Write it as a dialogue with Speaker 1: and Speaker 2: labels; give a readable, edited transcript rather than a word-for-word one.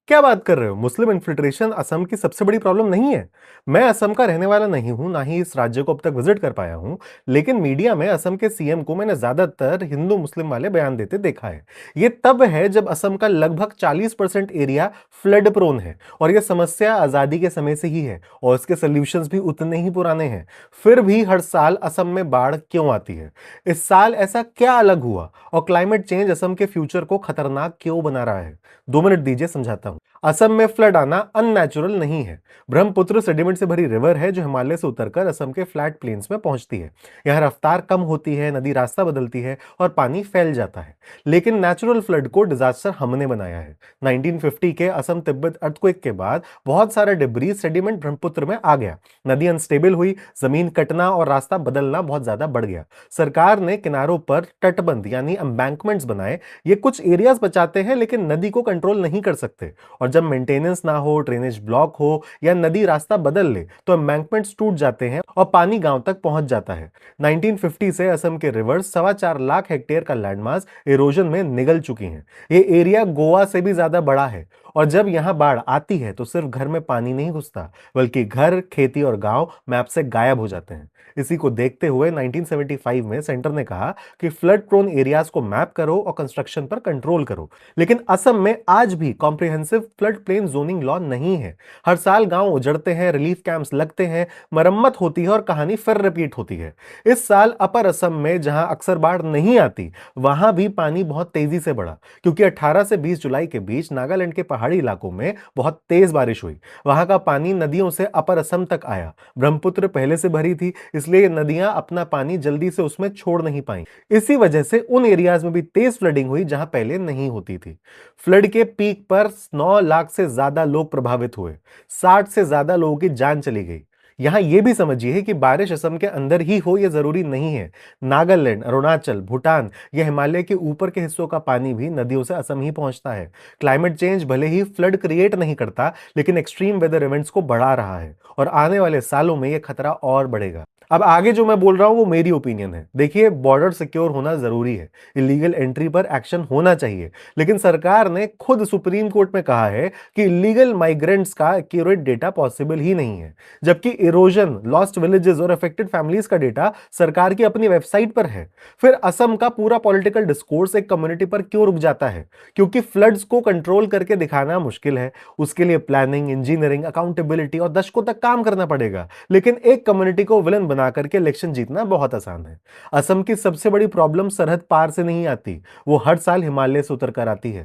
Speaker 1: क्या बात कर रहे हो? मुस्लिम इन्फिल्ट्रेशन असम की सबसे बड़ी प्रॉब्लम नहीं है। मैं असम का रहने वाला नहीं हूं, ना ही इस राज्य को अब तक विजिट कर पाया हूं, लेकिन मीडिया में असम के सीएम को मैंने ज्यादातर हिंदू मुस्लिम वाले बयान देते देखा है। ये तब है जब असम का लगभग 40% एरिया फ्लड प्रोन है, और यह समस्या आजादी के समय से ही है, और इसके सोल्यूशंस भी उतने ही पुराने हैं। फिर भी हर साल असम में बाढ़ क्यों आती है? इस साल ऐसा क्या अलग हुआ, और क्लाइमेट चेंज असम के फ्यूचर को खतरनाक क्यों बना रहा है? 2 मिनट दीजिए, समझाता हूं। असम में फ्लड आना अननेचुरल नहीं है। ब्रह्मपुत्र सेडिमेंट से भरी रिवर है जो हिमालय से उतरकर असम के फ्लैट प्लेन्स में पहुंचती है। यह रफ्तार कम होती है, नदी रास्ता बदलती है और पानी फैल जाता है। लेकिन नेचुरल फ्लड को डिजास्टर हमने बनाया है। 1950 के असम तिब्बत अर्थक्वेक के बाद बहुत सारा डिब्रीज सेडिमेंट ब्रह्मपुत्र में आ गया। नदी अनस्टेबल हुई, जमीन कटना और रास्ता बदलना बहुत ज्यादा बढ़ गया। सरकार ने किनारों पर तटबंध यानी एम्बैंकमेंट्स बनाए। ये कुछ एरियाज बचाते हैं, लेकिन नदी को कंट्रोल नहीं कर सकते। और जब मेंटेनेंस ना हो, ड्रेनेज ब्लॉक हो या नदी रास्ता बदल ले, तो एम्बैंकमेंट्स टूट जाते हैं और पानी गांव तक पहुंच जाता है। 1950 से असम के रिवर्स 4.25 लाख हेक्टेयर का लैंडमास इरोजन में निगल चुकी हैं। ये एरिया गोवा से भी ज्यादा बड़ा है। और जब यहां बाढ़ आती है तो सिर्फ घर में पानी नहीं घुसता, बल्कि घर, खेती और गांव मैप से गायब हो जाते हैं। इसी को देखते हुए 1975 में सेंटर ने कहा कि फ्लड प्रोन एरियाज को मैप करो और कंस्ट्रक्शन पर कंट्रोल करो। लेकिन असम में आज भी comprehensive flood plain zoning law नहीं है। हर साल गांव उजड़ते हैं, रिलीफ कैंप्स लगते हैं, मरम्मत होती है और कहानी फिर रिपीट होती है। इस साल अपर असम में जहां अक्सर बाढ़ नहीं आती, वहां भी पानी बहुत तेजी से बढ़ा, क्योंकि 18 से 20 जुलाई के बीच नागालैंड के पहाड़ी इलाकों में बहुत तेज बारिश हुई। वहां का पानी नदियों से अपर असम तक आया। ब्रह्मपुत्र पहले से भरी थी, इसलिए नदियां अपना पानी जल्दी से उसमें छोड़ नहीं पाई। इसी वजह से उन एरियाज में भी तेज फ्लडिंग हुई जहां पहले नहीं होती थी। फ्लड के पीक पर 9 लाख से ज्यादा लोग प्रभावित हुए, 60 से ज्यादा लोगों की जान चली गई। यहां यह भी समझिए कि बारिश असम के अंदर ही हो यह जरूरी नहीं है। नागालैंड, अरुणाचल, भूटान या हिमालय के ऊपर के हिस्सों का पानी भी नदियों से असम ही पहुंचता है। क्लाइमेट चेंज भले ही फ्लड क्रिएट नहीं करता, लेकिन एक्सट्रीम वेदर इवेंट्स को बढ़ा रहा है, और आने वाले सालों में यह खतरा और बढ़ेगा। अब आगे जो मैं बोल रहा हूं वो मेरी ओपिनियन है। देखिए, बॉर्डर सिक्योर होना जरूरी है, इलीगल एंट्री पर एक्शन होना चाहिए, लेकिन सरकार ने खुद सुप्रीम कोर्ट में कहा है कि इलीगल माइग्रेंट्स का एक्यूरेट डेटा पॉसिबल ही नहीं है। जबकि इरोजन, लॉस्ट विलेजेस और अफेक्टेड फैमिलीज का डेटा सरकार की अपनी वेबसाइट पर है। फिर असम का पूरा पॉलिटिकल डिस्कोर्स एक कम्युनिटी पर क्यों रुक जाता है? क्योंकि फ्लड्स को कंट्रोल करके दिखाना मुश्किल है। उसके लिए प्लानिंग, इंजीनियरिंग, अकाउंटेबिलिटी और दशकों तक काम करना पड़ेगा। लेकिन एक कम्युनिटी को विलन बना करके इलेक्शन जीतना बहुत आसान है। असम की सबसे बड़ी प्रॉब्लम सरहद पार से नहीं आती, वो हर साल हिमालय से उतर कर आती है।